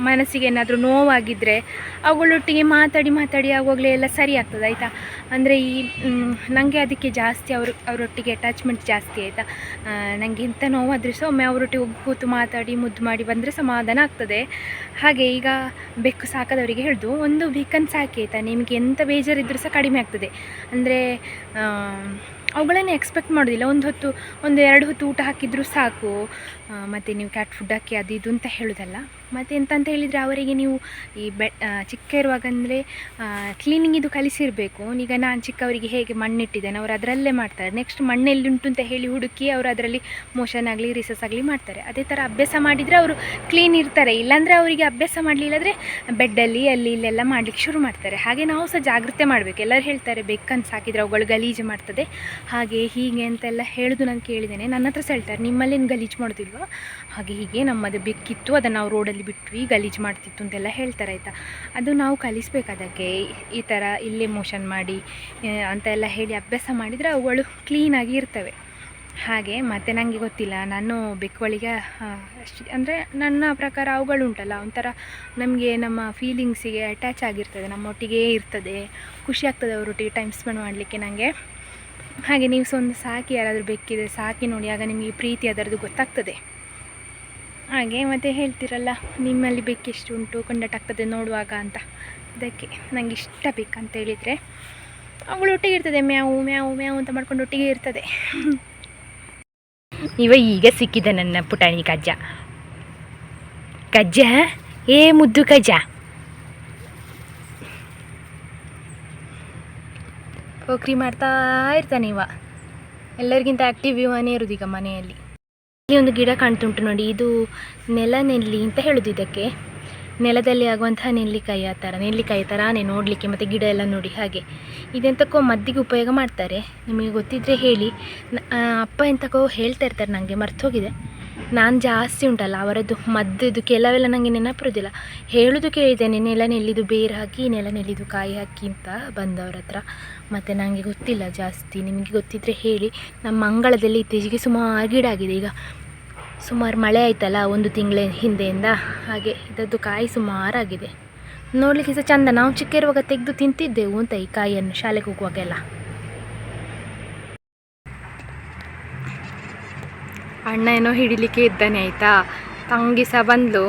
ಮನಸ್ಸಿಗೆ ಏನಾದರೂ ನೋವಾಗಿದ್ದರೆ ಅವುಗಳೊಟ್ಟಿಗೆ ಮಾತಾಡಿ ಆವಾಗಲೇ ಎಲ್ಲ ಸರಿ ಆಗ್ತದೆ ಆಯಿತಾ. ಅಂದರೆ ನನಗೆ ಅದಕ್ಕೆ ಜಾಸ್ತಿ ಅವರೊಟ್ಟಿಗೆ ಅಟ್ಯಾಚ್ಮೆಂಟ್ ಜಾಸ್ತಿ ಆಯಿತಾ. ನನಗೆ ಎಂಥ ನೋವಾದರೆ ಸಹ ಒಮ್ಮೆ ಅವರೊಟ್ಟಿಗೆ ಕೂತು ಮಾತಾಡಿ ಮುದ್ದು ಮಾಡಿ ಬಂದರೆ ಸಮಾಧಾನ ಆಗ್ತದೆ. ಹಾಗೆ ಈಗ ಬೆಕ್ಕು ಸಾಕದವರಿಗೆ ಹೇಳ್ದು, ಒಂದು ಬೆಕ್ಕನ್ನು ಸಾಕಿ ಆಯಿತಾ, ನಿಮಗೆ ಎಂಥ ಬೇಜಾರಿದ್ದರೂ ಸಹ ಕಡಿಮೆ ಆಗ್ತದೆ. ಅಂದರೆ ಅವುಗಳನ್ನೇ ಎಕ್ಸ್ಪೆಕ್ಟ್ ಮಾಡೋದಿಲ್ಲ. 1-2 ಹೊತ್ತು ಊಟ ಹಾಕಿದರೂ ಸಾಕು. ಮತ್ತು ನೀವು ಕ್ಯಾಟ್ ಫುಡ್ ಹಾಕಿ ಅದು ಇದು ಅಂತ ಹೇಳೋದಲ್ಲ. ಮತ್ತು ಎಂತಂತ ಹೇಳಿದರೆ ಅವರಿಗೆ ನೀವು ಈ ಚಿಕ್ಕ ಇರುವಾಗ ಅಂದರೆ ಕ್ಲೀನಿಂಗಿದು ಕಲಿಸಿರಬೇಕು. ಈಗ ನಾನು ಚಿಕ್ಕವರಿಗೆ ಹೇಗೆ ಮಣ್ಣಿಟ್ಟಿದ್ದೇನೆ ಅವರು ಅದರಲ್ಲೇ ಮಾಡ್ತಾರೆ. ನೆಕ್ಸ್ಟ್ ಮಣ್ಣೆಲ್ಲಿ ಉಂಟು ಅಂತ ಹೇಳಿ ಹುಡುಕಿ ಅವರು ಅದರಲ್ಲಿ ಮೋಷನ್ ಆಗಲಿ ರಿಸಸ್ ಆಗಲಿ ಮಾಡ್ತಾರೆ. ಅದೇ ಥರ ಅಭ್ಯಾಸ ಮಾಡಿದರೆ ಅವರು ಕ್ಲೀನ್ ಇರ್ತಾರೆ. ಇಲ್ಲಾಂದರೆ ಅವರಿಗೆ ಅಭ್ಯಾಸ ಮಾಡಲಿಲ್ಲದ್ರೆ ಬೆಡ್ಡಲ್ಲಿ ಅಲ್ಲಿ ಇಲ್ಲೆಲ್ಲ ಮಾಡಲಿಕ್ಕೆ ಶುರು ಮಾಡ್ತಾರೆ. ಹಾಗೆ ನಾವು ಸಹ ಜಾಗ್ರತೆ ಮಾಡಬೇಕು. ಎಲ್ಲರೂ ಹೇಳ್ತಾರೆ ಬೆಕ್ಕನ್ನು ಸಾಕಿದರೆ ಅವುಗಳು ಗಲೀಜು ಮಾಡ್ತದೆ ಹಾಗೆ ಹೀಗೆ ಅಂತೆಲ್ಲ ಹೇಳೋದು ನಾನು ಕೇಳಿದ್ದೇನೆ. ನನ್ನ ಹತ್ರ ಸಹ ಹೇಳ್ತಾರೆ ನಿಮ್ಮಲ್ಲೇನು ಗಲೀಜು ಮಾಡೋದಿಲ್ವ, ಹಾಗೆ ಹೀಗೆ ನಮ್ಮದು ಬೆಕ್ಕಿತ್ತು ಅದನ್ನು ನಾವು ರೋಡಲ್ಲಿ ಬಿಟ್ವಿ ಗಲೀಜು ಮಾಡ್ತಿತ್ತು ಅಂತೆಲ್ಲ ಹೇಳ್ತಾರೆ ಆಯಿತಾ. ಅದು ನಾವು ಕಲಿಸ್ಬೇಕು ಅದಕ್ಕೆ ಈ ಥರ ಇಲ್ಲೇ ಮೋಷನ್ ಮಾಡಿ ಅಂತೆಲ್ಲ ಹೇಳಿ ಅಭ್ಯಾಸ ಮಾಡಿದರೆ ಅವುಗಳು ಕ್ಲೀನಾಗಿ ಇರ್ತವೆ. ಹಾಗೆ ಮತ್ತು ನನಗೆ ಗೊತ್ತಿಲ್ಲ, ನಾನು ಬೆಕ್ಕುಗಳಿಗೆ ಅಂದರೆ ನನ್ನ ಪ್ರಕಾರ ಅವುಗಳು ಉಂಟಲ್ಲ ಒಂಥರ ನಮಗೆ ನಮ್ಮ ಫೀಲಿಂಗ್ಸಿಗೆ ಅಟ್ಯಾಚ್ ಆಗಿರ್ತದೆ, ನಮ್ಮೊಟ್ಟಿಗೆ ಇರ್ತದೆ, ಖುಷಿ ಆಗ್ತದೆ ಅವರೊಟ್ಟಿಗೆ ಟೈಮ್ ಸ್ಪೆಂಡ್ ಮಾಡಲಿಕ್ಕೆ ನನಗೆ. ಹಾಗೆ ನೀವು ಸಹ ಒಂದು ಸಾಕಿ, ಯಾರಾದರೂ ಬೆಕ್ಕಿದೆ ಸಾಕಿ ನೋಡಿ, ಆಗ ನಿಮಗೆ ಪ್ರೀತಿ ಅದರದ್ದು ಗೊತ್ತಾಗ್ತದೆ. ಹಾಗೆ ಮತ್ತು ಹೇಳ್ತಿರಲ್ಲ ನಿಮ್ಮಲ್ಲಿ ಬೆಕ್ಕೆಷ್ಟು ಉಂಟು ಕಂಡಕ್ಟಾಗ್ತದೆ ನೋಡುವಾಗ ಅಂತ, ಅದಕ್ಕೆ ನನಗೆ ಇಷ್ಟ ಬೇಕಂತ ಹೇಳಿದರೆ ಅವುಗಳು ಒಟ್ಟಿಗೆ ಇರ್ತದೆ, ಮ್ಯಾವು ಮ್ಯಾವು ಮ್ಯಾವು ಅಂತ ಮಾಡ್ಕೊಂಡು ಒಟ್ಟಿಗೆ ಇರ್ತದೆ. ಈಗ ಸಿಕ್ಕಿದ ನನ್ನ ಪುಟಾಣಿ ಕಜ್ಜ. ಕಜ್ಜ ಏ ಮುದ್ದು ಕಜ್ಜ, ಪೋಖ್ರಿ ಮಾಡ್ತಾ ಇರ್ತಾನೆ ಇವ. ಎಲ್ಲರಿಗಿಂತ ಆ್ಯಕ್ಟಿವ್ ಇವನೇ ಇರೋದು ಈಗ ಮನೆಯಲ್ಲಿ. ಇಲ್ಲಿ ಒಂದು ಗಿಡ ಕಾಣ್ತುಂಟು ನೋಡಿ, ಇದು ನೆಲನೆಲ್ಲಿ ಅಂತ ಹೇಳೋದು ಇದಕ್ಕೆ. ನೆಲದಲ್ಲಿ ಆಗುವಂತಹ ನೆಲ್ಲಿಕಾಯಿ ಥರನೇ ನೋಡಲಿಕ್ಕೆ, ಮತ್ತು ಗಿಡ ಎಲ್ಲ ನೋಡಿ ಹಾಗೆ. ಇದೆಂತಕ್ಕೋ ಮದ್ದಿಗೆ ಉಪಯೋಗ ಮಾಡ್ತಾರೆ, ನಿಮಗೆ ಗೊತ್ತಿದ್ದರೆ ಹೇಳಿ. ಅಪ್ಪ ಎಂತಕ್ಕೋ ಹೇಳ್ತಾ ಇರ್ತಾರೆ, ನನಗೆ ಮರ್ತೋಗಿದೆ. ನಾನು ಜಾಸ್ತಿ ಉಂಟಲ್ಲ ಅವರದ್ದು ಮದ್ದಿದ್ದು ಕೆಲವೆಲ್ಲ ನನಗೆ ನೆನಪಿರೋದಿಲ್ಲ. ಹೇಳೋದು ಕೇಳಿದ್ದೇನೆ, ನೆಲನೆಲ್ಲಿದು ಬೇರು ಹಾಕಿ ನೆಲನೆಲ್ಲಿದು ಕಾಯಿ ಹಾಕಿ ಅಂತ ಬಂದವ್ರ ಹತ್ರ. ಮತ್ತು ನನಗೆ ಗೊತ್ತಿಲ್ಲ ಜಾಸ್ತಿ, ನಿಮಗೆ ಗೊತ್ತಿದ್ದರೆ ಹೇಳಿ. ನಮ್ಮ ಅಂಗಳದಲ್ಲಿ ಇತ್ತೀಚೆಗೆ ಸುಮಾರು ಗಿಡ ಆಗಿದೆ. ಈಗ ಸುಮಾರು ಮಳೆ ಆಯ್ತಲ್ಲ ಒಂದು ತಿಂಗಳ ಹಿಂದೆಯಿಂದ, ಹಾಗೆ ಇದರದ್ದು ಕಾಯಿ ಸುಮಾರಾಗಿದೆ. ನೋಡಲಿಕ್ಕೆ ಸಹ ಚೆಂದ. ನಾವು ಚಿಕ್ಕ ಇರುವಾಗ ತೆಗೆದು ತಿಂತಿದ್ದೆವು ಅಂತ ಈ ಕಾಯಿಯನ್ನು ಶಾಲೆಗೆ ಹೋಗುವಾಗೆಲ್ಲ. ಅಣ್ಣ ಏನೋ ಹಿಡಿಲಿಕ್ಕೆ ಇದ್ದಾನೆ ಆಯಿತಾ. ತಂಗಿ ಸಹ ಬಂದು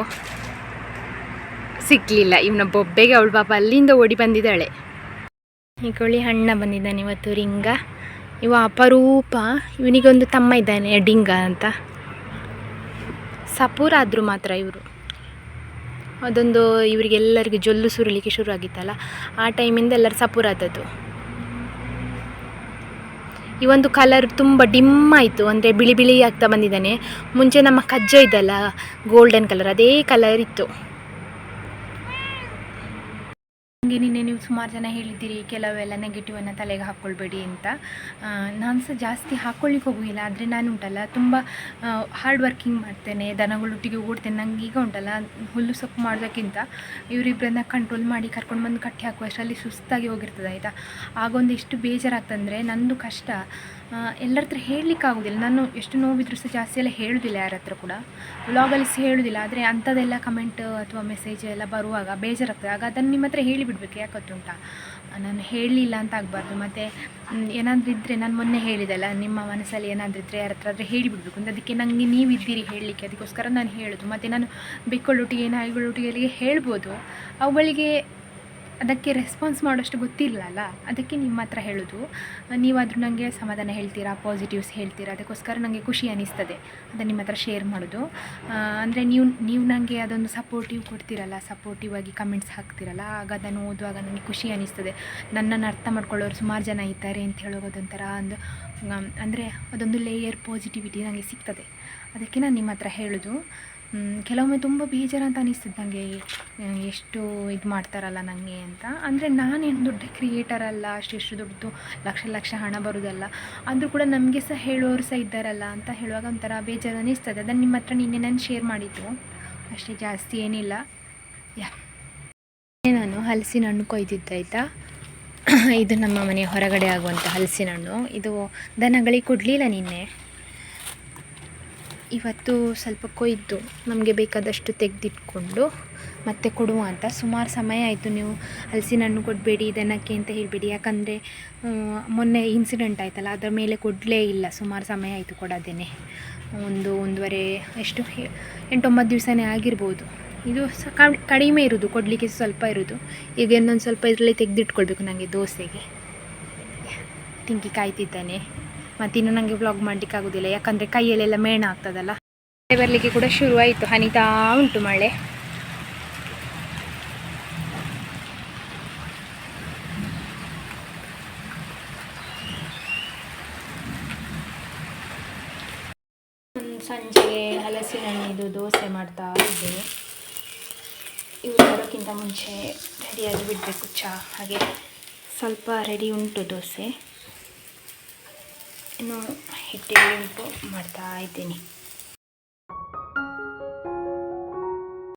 ಸಿಗಲಿಲ್ಲ, ಇವನ ಬೊಬ್ಬೆಗೆ ಅವಳು ಪಾಪ ಅಲ್ಲಿಂದ ಓಡಿ ಬಂದಿದ್ದಾಳೆ. ಈಗೊಳ್ಳಿ ಅಣ್ಣ ಬಂದಿದ್ದಾನೆ ಇವತ್ತು, ರಿಂಗ. ಇವ ಅಪರೂಪ. ಇವನಿಗೊಂದು ತಮ್ಮ ಇದ್ದಾನೆ ಡಿಂಗ ಅಂತ. ಸಪೂರ ಆದರೂ ಮಾತ್ರ ಇವರು. ಅದೊಂದು ಇವರಿಗೆಲ್ಲರಿಗೂ ಜೊಲ್ಲು ಸುರಿಲಿಕ್ಕೆ ಶುರು ಆಗಿತ್ತಲ್ಲ, ಆ ಟೈಮಿಂದ ಎಲ್ಲರೂ ಸಪೂರ ಆದದ್ದು. ಈ ಒಂದು ಕಲರ್ ತುಂಬ ಡಿಮ್ ಆಯಿತು, ಅಂದರೆ ಬಿಳಿ ಬಿಳಿ ಆಗ್ತಾ ಬಂದಿದ್ದಾನೆ. ಮುಂಚೆ ನಮ್ಮ ಕಜ್ಜ ಇದ್ದಲ್ಲ ಗೋಲ್ಡನ್ ಕಲರ್, ಅದೇ ಕಲರ್ ಇತ್ತು. ಹಾಗೆ ನಿನ್ನೆ ನೀವು ಸುಮಾರು ಜನ ಹೇಳಿದ್ದೀರಿ ಕೆಲವೆಲ್ಲ ನೆಗೆಟಿವನ್ನು ತಲೆಗೆ ಹಾಕ್ಕೊಳ್ಬೇಡಿ ಅಂತ. ನಾನು ಸಹ ಜಾಸ್ತಿ ಹಾಕ್ಕೊಳ್ಳಿಕ್ಕೆ ಹೋಗೋದಿಲ್ಲ, ಆದರೆ ನಾನು ಉಂಟಲ್ಲ ತುಂಬ ಹಾರ್ಡ್ ವರ್ಕಿಂಗ್ ಮಾಡ್ತೇನೆ, ದನಗಳೊಟ್ಟಿಗೆ ಓಡ್ತೇನೆ. ನಂಗೆ ಈಗ ಉಂಟಲ್ಲ ಹುಲ್ಲು ಸೊಪ್ಪು ಮಾಡೋದಕ್ಕಿಂತ ಇವರಿಬ್ಬರನ್ನ ಕಂಟ್ರೋಲ್ ಮಾಡಿ ಕರ್ಕೊಂಡು ಬಂದು ಕಟ್ಟಿ ಹಾಕುವಷ್ಟರಲ್ಲಿ ಸುಸ್ತಾಗಿ ಹೋಗಿರ್ತದೆ ಆಯಿತಾ. ಆಗೊಂದು ಎಷ್ಟು ಬೇಜಾರಾಗ್ತಂದರೆ ನಂದು ಕಷ್ಟ ಎಲ್ಲರ ಹತ್ರ ಹೇಳಲಿಕ್ಕಾಗೋದಿಲ್ಲ. ನಾನು ಎಷ್ಟು ನೋವಿದ್ರೂ ಸಹ ಜಾಸ್ತಿ ಎಲ್ಲ ಹೇಳೋದಿಲ್ಲ ಯಾರ ಹತ್ರ ಕೂಡ, ವ್ಲಾಗಲ್ಲಿ ಸಹ ಹೇಳೋದಿಲ್ಲ. ಆದರೆ ಅಂಥದ್ದೆಲ್ಲ ಕಮೆಂಟ್ ಅಥವಾ ಮೆಸೇಜ್ ಎಲ್ಲ ಬರುವಾಗ ಬೇಜಾರಾಗ್ತದೆ. ಆಗ ಅದನ್ನು ನಿಮ್ಮ ಹತ್ರ ಹೇಳಿಬಿಡ್ಬೇಕು. ಯಾಕತ್ತುಂಟ ನಾನು ಹೇಳಲಿಲ್ಲ ಅಂತ ಆಗಬಾರ್ದು. ಮತ್ತು ಏನಾದರೂ ಇದ್ದರೆ ನಾನು ಮೊನ್ನೆ ಹೇಳಿದೆಲ್ಲ, ನಿಮ್ಮ ಮನಸ್ಸಲ್ಲಿ ಏನಾದರೂ ಇದ್ದರೆ ಯಾರ ಹತ್ರ ಆದರೆ ಹೇಳಿಬಿಡ್ಬೇಕು ಅಂತ. ಅದಕ್ಕೆ ನನಗೆ ನೀವಿದ್ದೀರಿ ಹೇಳಲಿಕ್ಕೆ, ಅದಕ್ಕೋಸ್ಕರ ನಾನು ಹೇಳೋದು. ಮತ್ತು ನಾನು ಬೆಕ್ಕಳೊಟ್ಟಿಗೆ ನಾಯಿಗಳೊಟ್ಟಿಗೆ ಹೇಳ್ಬೋದು, ಅವುಗಳಿಗೆ ಅದಕ್ಕೆ ರೆಸ್ಪಾನ್ಸ್ ಮಾಡೋಷ್ಟು ಗೊತ್ತಿರಲ್ಲ. ಅದಕ್ಕೆ ನಿಮ್ಮ ಹತ್ರ ಹೇಳೋದು. ನೀವಾದರೂ ನನಗೆ ಸಮಾಧಾನ ಹೇಳ್ತೀರಾ, ಪಾಸಿಟಿವ್ಸ್ ಹೇಳ್ತೀರಾ, ಅದಕ್ಕೋಸ್ಕರ ನನಗೆ ಖುಷಿ ಅನ್ನಿಸ್ತದೆ ಅದನ್ನು ನಿಮ್ಮ ಹತ್ರ ಶೇರ್ ಮಾಡೋದು. ಅಂದರೆ ನೀವು ನನಗೆ ಅದೊಂದು ಸಪೋರ್ಟಿವ್ ಕೊಡ್ತೀರಲ್ಲ, ಸಪೋರ್ಟಿವ್ ಆಗಿ ಕಮೆಂಟ್ಸ್ ಹಾಕ್ತಿರಲ್ಲ, ಆಗ ಅದನ್ನು ಓದುವಾಗ ನನಗೆ ಖುಷಿ ಅನ್ನಿಸ್ತದೆ. ನನ್ನನ್ನು ಅರ್ಥ ಮಾಡ್ಕೊಳ್ಳೋರು ಸುಮಾರು ಜನ ಇದ್ದಾರೆ ಅಂತ ಹೇಳೋದೊಂಥರ ಅಂದರೆ ಅದೊಂದು ಲೇಯರ್ ಪಾಸಿಟಿವಿಟಿ ನನಗೆ ಸಿಗ್ತದೆ. ಅದಕ್ಕೆ ನಾನು ನಿಮ್ಮ ಹತ್ರ ಹೇಳೋದು. ಕೆಲವೊಮ್ಮೆ ತುಂಬ ಬೇಜಾರಂತ ಅನ್ನಿಸ್ತದೆ ನನಗೆ, ಎಷ್ಟು ಇದು ಮಾಡ್ತಾರಲ್ಲ ನನಗೆ ಅಂತ. ಅಂದರೆ ನಾನೇನು ದೊಡ್ಡ ಕ್ರಿಯೇಟರ್ ಅಲ್ಲ, ಅಷ್ಟು ದೊಡ್ಡದು ಲಕ್ಷ ಹಣ ಬರೋದಲ್ಲ, ಆದರೂ ಕೂಡ ನಮಗೆ ಸಹ ಹೇಳೋರು ಸಹ ಇದ್ದಾರಲ್ಲ ಅಂತ ಹೇಳುವಾಗ ಒಂಥರ ಬೇಜಾರು ಅನ್ನಿಸ್ತದೆ. ಅದನ್ನು ನಿಮ್ಮ ಹತ್ರ ನಿನ್ನೆ ನಾನು ಶೇರ್ ಮಾಡಿದ್ದು ಅಷ್ಟೇ, ಜಾಸ್ತಿ ಏನಿಲ್ಲ. ನಾನು ಹಲಸಿನ ಹಣ್ಣು ಕೊಯ್ದಿದ್ದಾಯ್ತಾ. ಇದು ನಮ್ಮ ಮನೆಯ ಹೊರಗಡೆ ಆಗುವಂಥ ಹಲಸಿನ ಹಣ್ಣು. ಇದು ದನಗಳಿಗೆ ಕೊಡಲಿಲ್ಲ ನಿನ್ನೆ, ಇವತ್ತು ಸ್ವಲ್ಪ ಕೊಯ್ದು ನಮಗೆ ಬೇಕಾದಷ್ಟು ತೆಗೆದಿಟ್ಕೊಂಡು ಮತ್ತೆ ಕೊಡುವ ಅಂತ. ಸುಮಾರು ಸಮಯ ಆಯಿತು. ನೀವು ಹಲಸಿನ ಹಣ್ಣು ಕೊಡಬೇಡಿ ದನಕ್ಕೆ ಅಂತ ಹೇಳಬೇಡಿ, ಯಾಕಂದರೆ ಮೊನ್ನೆ ಇನ್ಸಿಡೆಂಟ್ ಆಯ್ತಲ್ಲ, ಅದರ ಮೇಲೆ ಕೊಡಲೇ ಇಲ್ಲ. ಸುಮಾರು ಸಮಯ ಆಯಿತು ಕೊಡೋದೇನೆ, ಒಂದೂವರೆ ಎಷ್ಟು 8-9 ದಿವಸನೇ ಆಗಿರ್ಬೋದು. ಇದು ಸಹ ಕಡಿಮೆ ಇರೋದು, ಕೊಡಲಿಕ್ಕೆ ಸ್ವಲ್ಪ ಇರೋದು. ಈಗ ಇನ್ನೊಂದು ಸ್ವಲ್ಪ ಇದರಲ್ಲಿ ತೆಗೆದಿಟ್ಕೊಳ್ಬೇಕು ನನಗೆ ದೋಸೆಗೆ. ತಿಂಗಿ ಕಾಯ್ತಿದ್ದಾನೆ. ಮತ್ತಿನ್ನು ನನಗೆ ವ್ಲಾಗ್ ಮಾಡಲಿಕ್ಕೆ ಆಗೋದಿಲ್ಲ, ಯಾಕಂದರೆ ಕೈಯಲ್ಲೆಲ್ಲ ಮೇಣ ಆಗ್ತದಲ್ಲ. ಬರಲಿಕ್ಕೆ ಕೂಡ ಶುರುವಾಯಿತು, ಹನಿತಾ ಉಂಟು ಮಳೆ. ಇದು ದೋಸೆ ಮಾಡ್ತಾ ಇದ್ದೇನೆ. ಇವರು ಬರೋಕ್ಕಿಂತ ಮುಂಚೆ ರೆಡಿಯಾಗಿ ಬಿಡಬೇಕು ಚಹಾ. ಹಾಗೆ ಸ್ವಲ್ಪ ರೆಡಿ ಉಂಟು ದೋಸೆ, ಇನ್ನು ಹಿಟ್ಟಿಗೆ ಉಂಟು ಮಾಡ್ತಾ ಇದ್ದೀನಿ.